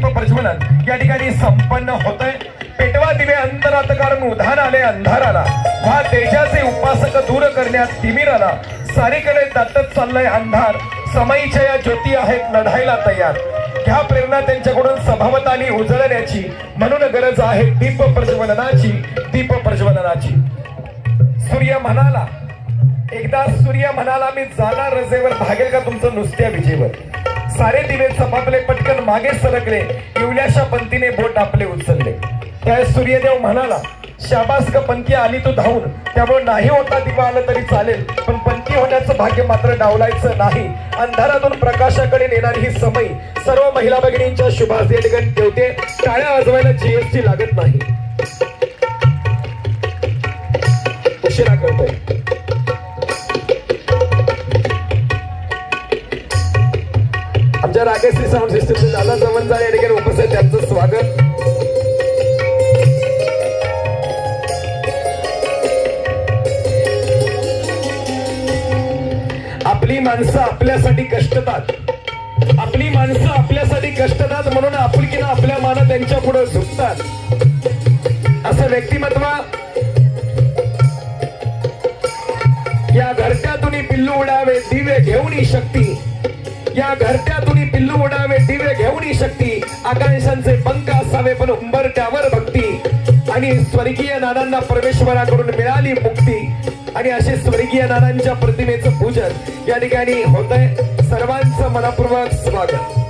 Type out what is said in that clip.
दीप प्रज्वलन या ठिकाणी संपन्न होतंय। पेटवा दिवे अंतरात कारण उधाण आले अंधाराला, व्हा तेजाचे उपासक दूर करण्यात तिमिराला, सारीकडे दाटत चाललाय अंधार, समयीच्या या ज्योती आहेत लढायला तयार। घ्या प्रेरणा त्यांच्याकडून सभावताली उजळण्याची, म्हणून गरज आहे दीप प्रज्वलनाची, दीप प्रज्वलनाची। सूर्य म्हणाला, एकदा सूर्य म्हणाला, मी जाणार रजेवर, भागेल का तुमचं नुसत्या विजेवर। सारे दिवे चपापले, पटकन मागे सरकले, येवल्याशा पंथीने बोट आपले उचलले। त्या सूर्यदेव म्हणाला, शाबास का पंथी आली तू धावून, त्यामुळे नाही होता दिवा आला तरी चालेल, पण पंथी होण्याचं भाग्य मात्र डावलायचं नाही। अंधारातून प्रकाशाकडे नेणारी ही समय सर्व महिला भगिनींच्या शुभाशेगण ठेवते। टाळ्या वाजवायला जीएसटी लागत नाही। उशिरा करतोय आमच्या रागेश्री साऊंड सिस्टमचे दादा चव्हाण या ठिकाणी उपस्थित, त्यांचं स्वागत। आपली माणसं आपल्यासाठी कष्टतात, आपली माणसं आपल्यासाठी कष्टतात, म्हणून आपुलकीनं आपल्या मान त्यांच्या पुढे झुकतात। असं व्यक्तिमत्व या घरट्यातून पिल्लू उडावे दिवे घेऊन शक्ती, या घरट्यातून पिल्लू उडावे दिवे घेऊन शक्ती, आकांक्षांचे पंख असावे पण उंबरठ्यावर भक्ती, आणि स्वर्गीय नानांना परमेश्वराकडून मिळाली मुक्ती, आणि असे स्वर्गीय नानांच्या प्रतिमेचं पूजन या ठिकाणी होतंय। सर्वांचं मनपूर्वक स्वागत।